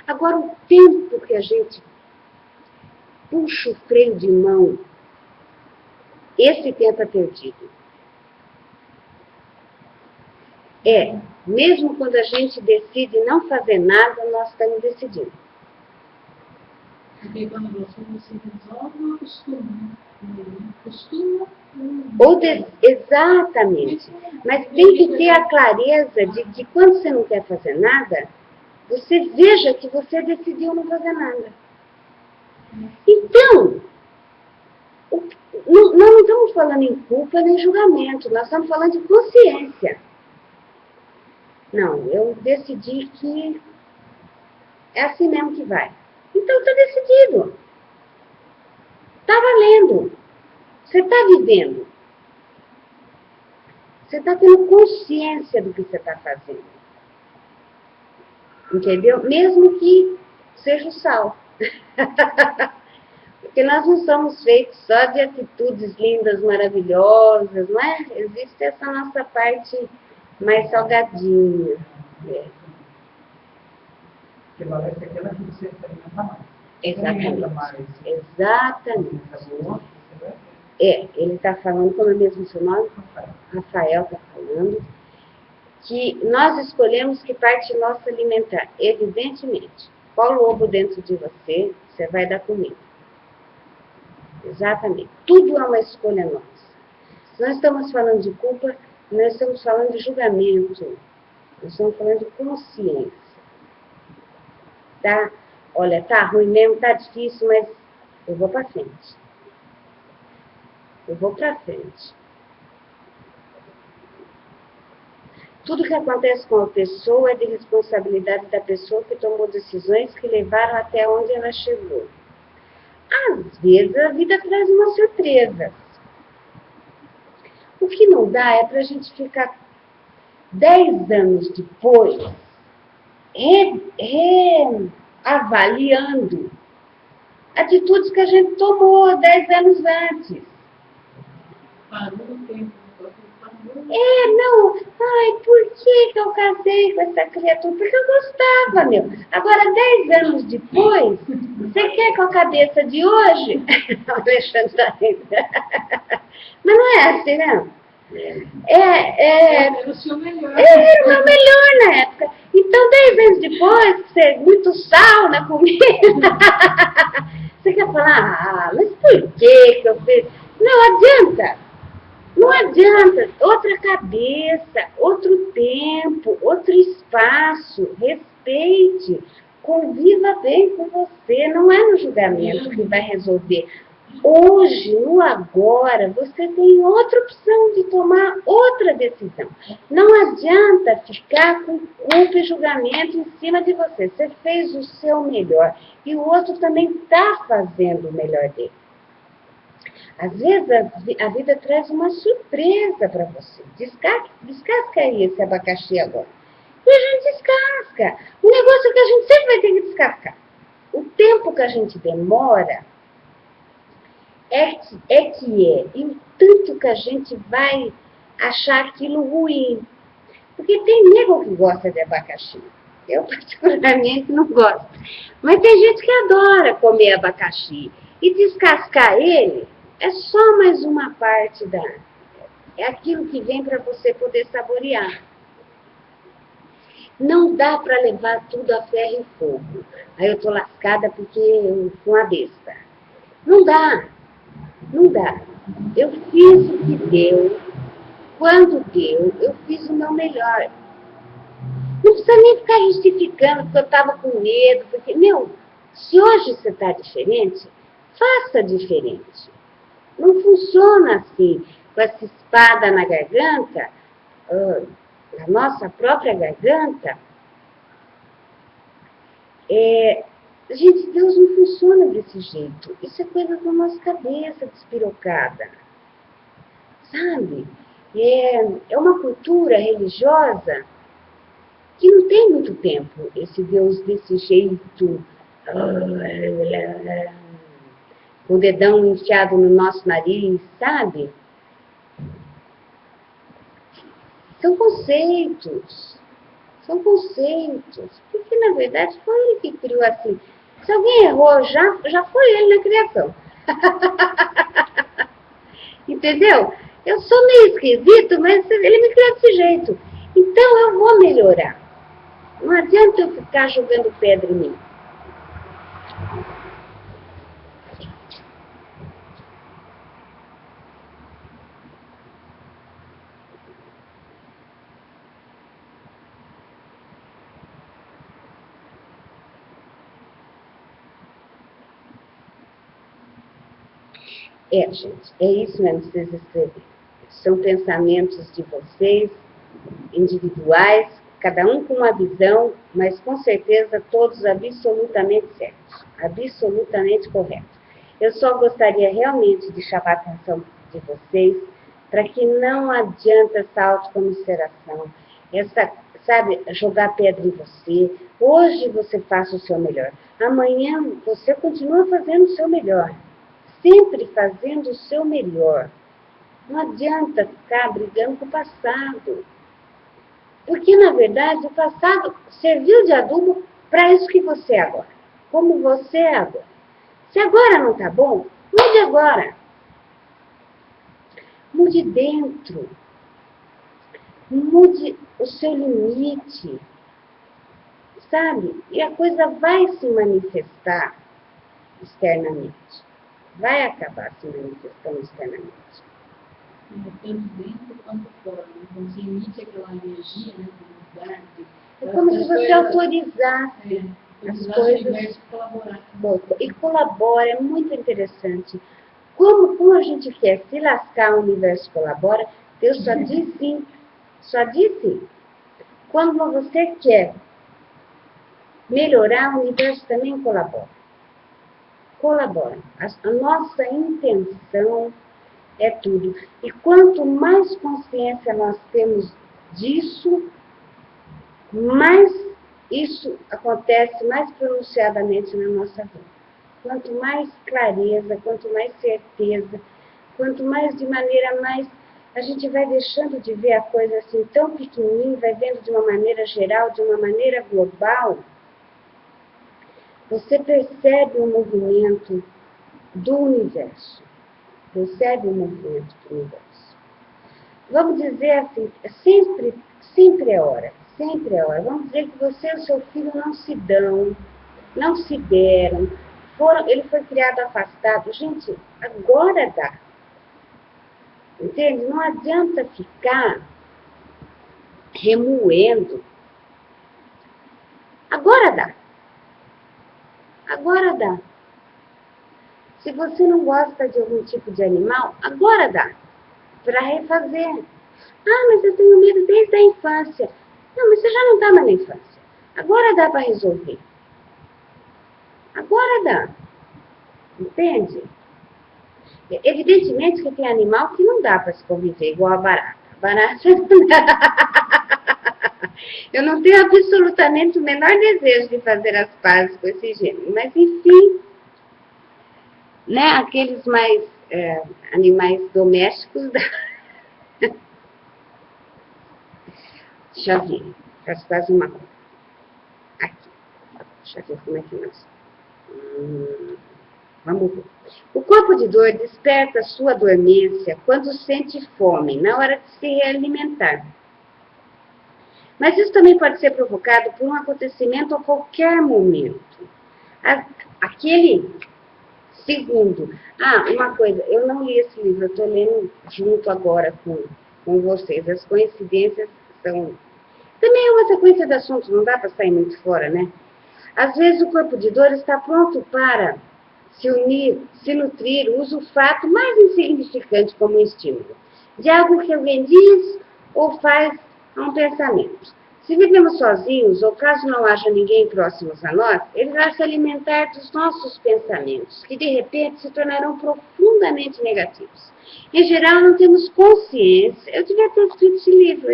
Agora, o tempo que a gente puxa o freio de mão, esse tempo é perdido. Mesmo quando a gente decide não fazer nada, nós estamos decidindo. Porque quando você resolve, não costuma. Exatamente. Mas tem que ter a clareza de que quando você não quer fazer nada, você veja que você decidiu não fazer nada. Então, nós não estamos falando em culpa nem julgamento, nós estamos falando de consciência. Não, eu decidi que é assim mesmo que vai. Então está decidido. Está valendo. Você está vivendo. Você está tendo consciência do que você está fazendo. Entendeu? Mesmo que seja o sal. Porque nós não somos feitos só de atitudes lindas, maravilhosas, não é? Existe essa nossa parte mais salgadinha. Que parece aquela que você experimenta mais. Exatamente. Exatamente. Ele está falando, como é mesmo seu nome? Rafael está falando, que nós escolhemos que parte nossa alimentar. Evidentemente. Qual lobo dentro de você, você vai dar comida. Exatamente. Tudo é uma escolha nossa. Se nós estamos falando de culpa, nós estamos falando de julgamento. Nós estamos falando de consciência. Tá? Olha, tá ruim mesmo, tá difícil, mas eu vou para frente. Eu vou para frente. Tudo que acontece com a pessoa é de responsabilidade da pessoa que tomou decisões que levaram até onde ela chegou. Às vezes a vida traz uma surpresa. O que não dá é para a gente ficar 10 anos depois avaliando atitudes que a gente tomou 10 anos antes. Parou no tempo. Por que eu casei com essa criatura? Porque eu gostava, meu. Agora, 10 anos depois, você quer com a cabeça de hoje? Mas não é assim, não. Era o seu melhor. Era o meu melhor na época. Então, 10 anos depois, você muito sal na comida. Você quer falar, mas por que eu fiz? Não adianta. Não adianta. Outra cabeça, outro tempo, outro espaço. Respeite. Conviva bem com você. Não é no julgamento que vai resolver. Hoje, no agora, você tem outra opção de tomar outra decisão. Não adianta ficar com culpa e julgamento em cima de você. Você fez o seu melhor. E o outro também está fazendo o melhor dele. Às vezes a vida traz uma surpresa para você. Descasca aí esse abacaxi agora. E a gente descasca. O negócio é que a gente sempre vai ter que descascar. O tempo que a gente demora é. E o tanto que a gente vai achar aquilo ruim. Porque tem nego que gosta de abacaxi. Eu, particularmente, não gosto. Mas tem gente que adora comer abacaxi. E descascar ele é só mais uma parte da... É aquilo que vem para você poder saborear. Não dá para levar tudo a ferro e fogo. Aí eu tô lascada porque eu fui uma besta. Não dá. Não dá. Eu fiz o que deu. Quando deu, eu fiz o meu melhor. Não precisa nem ficar justificando porque eu estava com medo. Porque, se hoje você está diferente, faça diferente. Não funciona assim, com essa espada na garganta, na nossa própria garganta. Gente, Deus não funciona desse jeito. Isso é coisa da nossa cabeça despirocada. Sabe? É uma cultura religiosa que não tem muito tempo, esse Deus desse jeito, com o dedão enfiado no nosso nariz, sabe? São conceitos. Porque, na verdade, foi ele que criou assim. Se alguém errou, já foi ele na criação. Entendeu? Eu sou meio esquisito, mas ele me criou desse jeito. Então, eu vou melhorar. Não adianta eu ficar jogando pedra em mim. Gente, é isso mesmo que vocês escreveram. São pensamentos de vocês, individuais, cada um com uma visão, mas com certeza todos absolutamente certos, absolutamente corretos. Eu só gostaria realmente de chamar a atenção de vocês para que não adianta essa autocomiseração, sabe, jogar pedra em você. Hoje você faça o seu melhor, amanhã você continua fazendo o seu melhor, sempre fazendo o seu melhor. Não adianta ficar brigando com o passado. Porque, na verdade, o passado serviu de adubo para isso que você é agora. Como você é agora. Se agora não está bom, mude agora. Mude dentro. Mude o seu limite. Sabe? E a coisa vai se manifestar externamente. Vai acabar se manifestando externamente. Tanto dentro quanto fora. Então, você emite aquela energia, né, do lugar. É como se você autorizasse as coisas. Colaborar. E colabora, é muito interessante. Como a gente quer se lascar, o universo colabora, Deus só diz sim. Só diz sim. Quando você quer melhorar, o universo também colabora. Colabora. A nossa intenção é tudo. E quanto mais consciência nós temos disso, mais isso acontece mais pronunciadamente na nossa vida. Quanto mais clareza, quanto mais certeza, quanto mais de maneira mais... A gente vai deixando de ver a coisa assim tão pequenininha, vai vendo de uma maneira geral, de uma maneira global. Você percebe o movimento do universo. Percebe o movimento do universo. Vamos dizer assim, sempre é hora. Sempre é hora. Vamos dizer que você e o seu filho não se dão, não se deram. Ele foi criado afastado. Gente, agora dá. Entende? Não adianta ficar remoendo. Agora dá. Agora dá. Se você não gosta de algum tipo de animal, agora dá. Para refazer. Ah, mas eu tenho medo desde a infância. Não, mas você já não está mais na infância. Agora dá para resolver. Agora dá. Entende? Evidentemente que tem animal que não dá para se conviver, igual a barata. A barata não dá. Eu não tenho absolutamente o menor desejo de fazer as pazes com esse gênero. Mas, enfim, né, aqueles mais animais domésticos dá. Deixa eu ver. Faz quase uma hora. Aqui. Deixa eu ver como é que nós... Vamos ver. O corpo de dor desperta sua dormência quando sente fome, na hora de se realimentar. Mas isso também pode ser provocado por um acontecimento a qualquer momento. Aquele segundo. Uma coisa, eu não li esse livro, eu estou lendo junto agora com vocês. As coincidências são... Também é uma sequência de assuntos, não dá para sair muito fora, né? Às vezes o corpo de dor está pronto para se unir, se nutrir, usa o fato mais insignificante como um estímulo, de algo que alguém diz ou faz a um pensamento. Se vivemos sozinhos, ou caso não haja ninguém próximos a nós, ele vai se alimentar dos nossos pensamentos, que de repente se tornarão profundamente negativos. Em geral, não temos consciência. Eu devia ter escrito esse livro,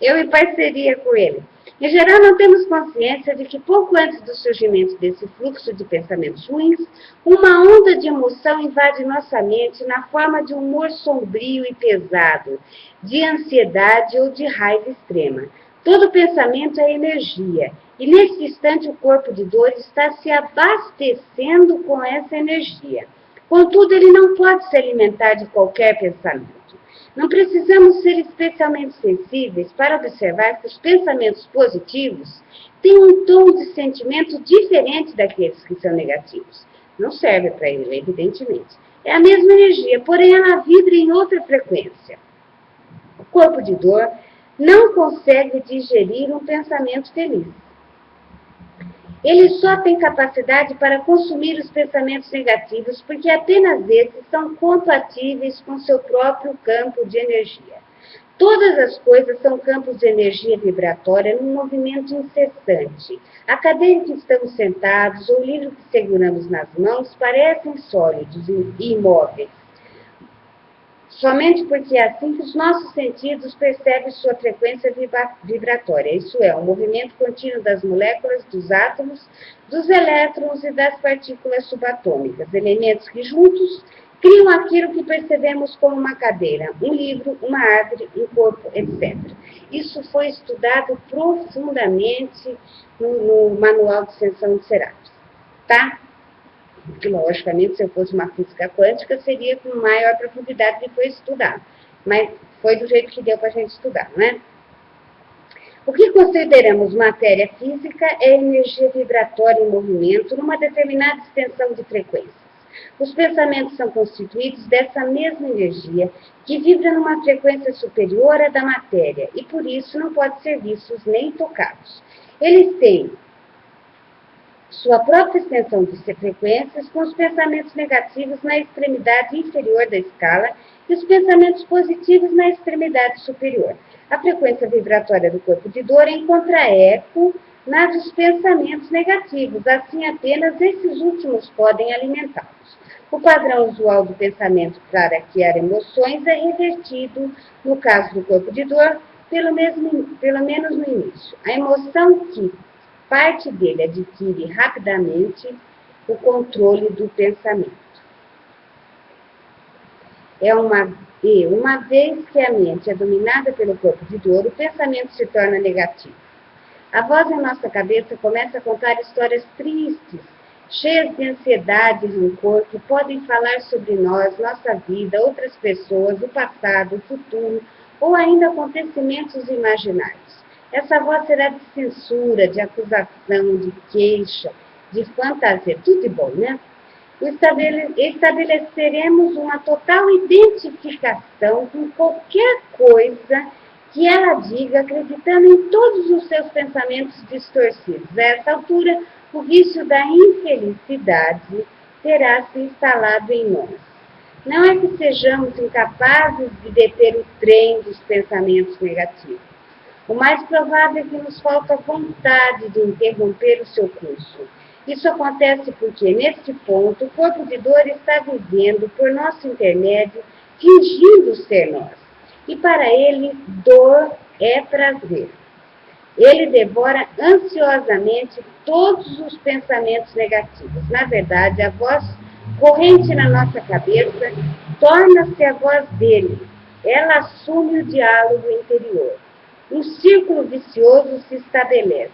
eu em parceria com ele. Em geral, não temos consciência de que pouco antes do surgimento desse fluxo de pensamentos ruins, uma onda de emoção invade nossa mente na forma de um humor sombrio e pesado, de ansiedade ou de raiva extrema. Todo pensamento é energia, e nesse instante o corpo de dor está se abastecendo com essa energia. Contudo, ele não pode se alimentar de qualquer pensamento. Não precisamos ser especialmente sensíveis para observar que os pensamentos positivos têm um tom de sentimento diferente daqueles que são negativos. Não serve para ele, evidentemente. É a mesma energia, porém ela vibra em outra frequência. O corpo de dor não consegue digerir um pensamento feliz. Ele só tem capacidade para consumir os pensamentos negativos, porque apenas esses são compatíveis com seu próprio campo de energia. Todas as coisas são campos de energia vibratória num movimento incessante. A cadeira em que estamos sentados ou o livro que seguramos nas mãos parecem sólidos e imóveis. Somente porque é assim que os nossos sentidos percebem sua frequência vibratória, isso é, o movimento contínuo das moléculas, dos átomos, dos elétrons e das partículas subatômicas, elementos que juntos criam aquilo que percebemos como uma cadeira, um livro, uma árvore, um corpo, etc. Isso foi estudado profundamente no Manual de Ascensão de Serapis, tá? Que, logicamente, se eu fosse uma física quântica, seria com maior profundidade depois estudar. Mas foi do jeito que deu para a gente estudar, né? O que consideramos matéria física é energia vibratória em movimento numa determinada extensão de frequências. Os pensamentos são constituídos dessa mesma energia que vibra numa frequência superior à da matéria e, por isso, não podem ser vistos nem tocados. Eles têm sua própria extensão de frequências com os pensamentos negativos na extremidade inferior da escala e os pensamentos positivos na extremidade superior. A frequência vibratória do corpo de dor encontra eco na dos pensamentos negativos, assim apenas esses últimos podem alimentá-los. O padrão usual do pensamento para criar emoções é revertido, no caso do corpo de dor, pelo menos no início. A emoção que parte dele adquire rapidamente o controle do pensamento. Uma vez que a mente é dominada pelo corpo de dor, o pensamento se torna negativo. A voz em nossa cabeça começa a contar histórias tristes, cheias de ansiedade e rancor, que podem falar sobre nós, nossa vida, outras pessoas, o passado, o futuro, ou ainda acontecimentos imaginários. Essa voz será de censura, de acusação, de queixa, de fantasia, tudo de bom, né? Estabeleceremos uma total identificação com qualquer coisa que ela diga, acreditando em todos os seus pensamentos distorcidos. A essa altura, o vício da infelicidade terá se instalado em nós. Não é que sejamos incapazes de deter o trem dos pensamentos negativos. O mais provável é que nos falta vontade de interromper o seu curso. Isso acontece porque, neste ponto, o corpo de dor está vivendo por nosso intermédio, fingindo ser nós. E para ele, dor é prazer. Ele devora ansiosamente todos os pensamentos negativos. Na verdade, a voz corrente na nossa cabeça torna-se a voz dele. ela assume o diálogo interior. Um círculo vicioso se estabelece.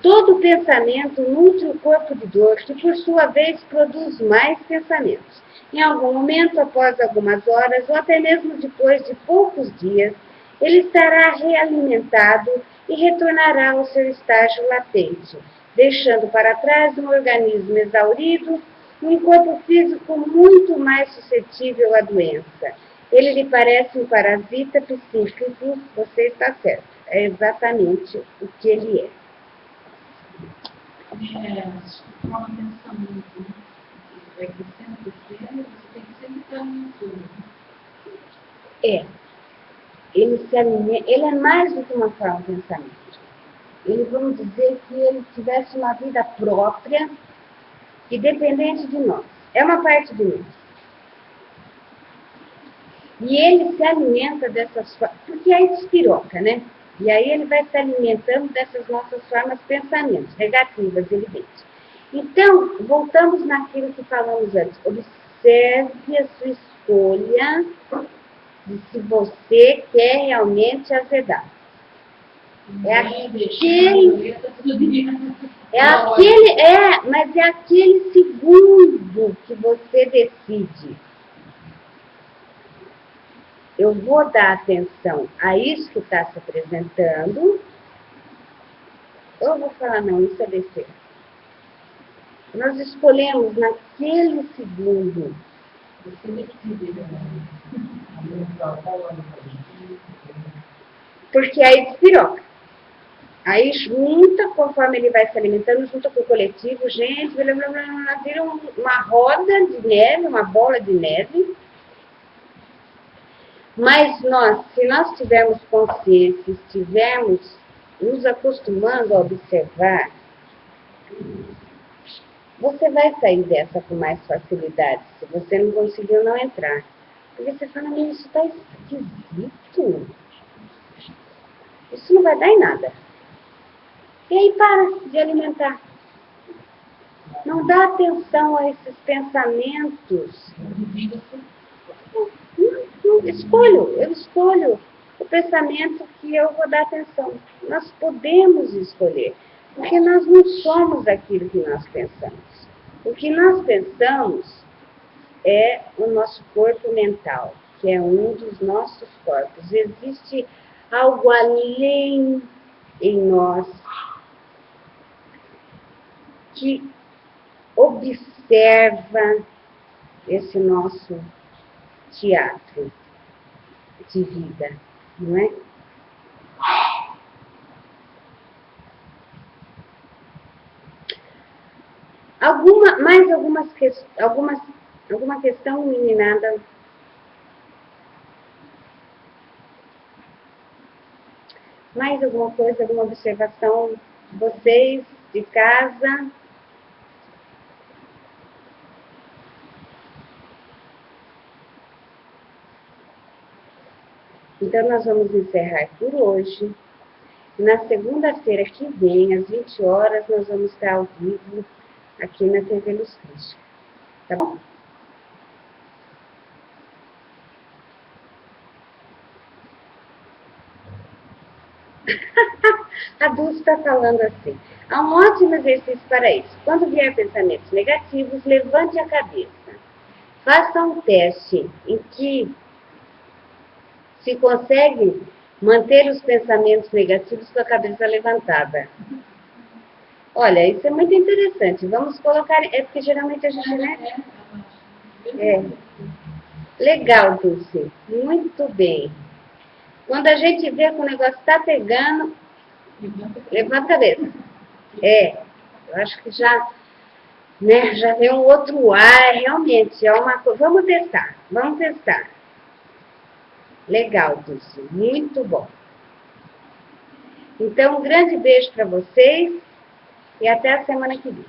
Todo pensamento nutre o corpo de dor, que por sua vez produz mais pensamentos. Em algum momento, após algumas horas, ou até mesmo depois de poucos dias, ele estará realimentado e retornará ao seu estágio latente, deixando para trás um organismo exaurido e um corpo físico muito mais suscetível à doença. Ele lhe parece um parasita psíquico, você está certo, é exatamente o que ele é. Forma pensamento, né? Vai crescendo, você tem que sempre estar alimentando. Ele se alimenta, ele é mais do que uma forma de pensamento. Ele, vamos dizer que ele tivesse uma vida própria e dependente de nós. É uma parte de nós. E ele se alimenta dessas formas, porque aí despiroca, né? E aí ele vai se alimentando dessas nossas formas de pensamento, negativas, evidentes. Então, voltamos naquilo que falamos antes. Observe a sua escolha de se você quer realmente azedar. Mas é aquele segundo que você decide. Eu vou dar atenção a isso que está se apresentando. Eu vou falar, não, isso é besteira. Nós escolhemos naquele segundo. Porque aí despiroca. Aí junta, conforme ele vai se alimentando, junta com o coletivo, gente, blá, blá, blá, blá, vira uma roda de neve, uma bola de neve. Mas nós, se nós tivermos consciência, estivermos nos acostumando a observar, você vai sair dessa com mais facilidade, se você não conseguiu não entrar. Porque você fala, mas isso está esquisito. Isso não vai dar em nada. E aí para de alimentar. Não dá atenção a esses pensamentos. Eu escolho o pensamento que eu vou dar atenção. Nós podemos escolher, porque nós não somos aquilo que nós pensamos. O que nós pensamos é o nosso corpo mental, que é um dos nossos corpos. Existe algo além em nós que observa esse nosso teatro de vida, não é? Alguma questão, meninada? Mais alguma coisa, alguma observação? Vocês de casa? Então, nós vamos encerrar por hoje. Na segunda-feira que vem, às 20 horas, nós vamos estar ao vivo aqui na TV Luz Crística. Tá bom? A Dulce está falando assim. Há um ótimo exercício para isso. Quando vier pensamentos negativos, levante a cabeça. Faça um teste em que se consegue manter os pensamentos negativos com a cabeça levantada. Olha, isso é muito interessante. Vamos colocar... É porque geralmente a gente... Né? Legal, Dulce. Muito bem. Quando a gente vê que o negócio está pegando, levanta a cabeça. Eu acho que já vem um outro ar, realmente. É uma coisa. Vamos testar. Legal, Dulce. Muito bom. Então, um grande beijo para vocês e até a semana que vem.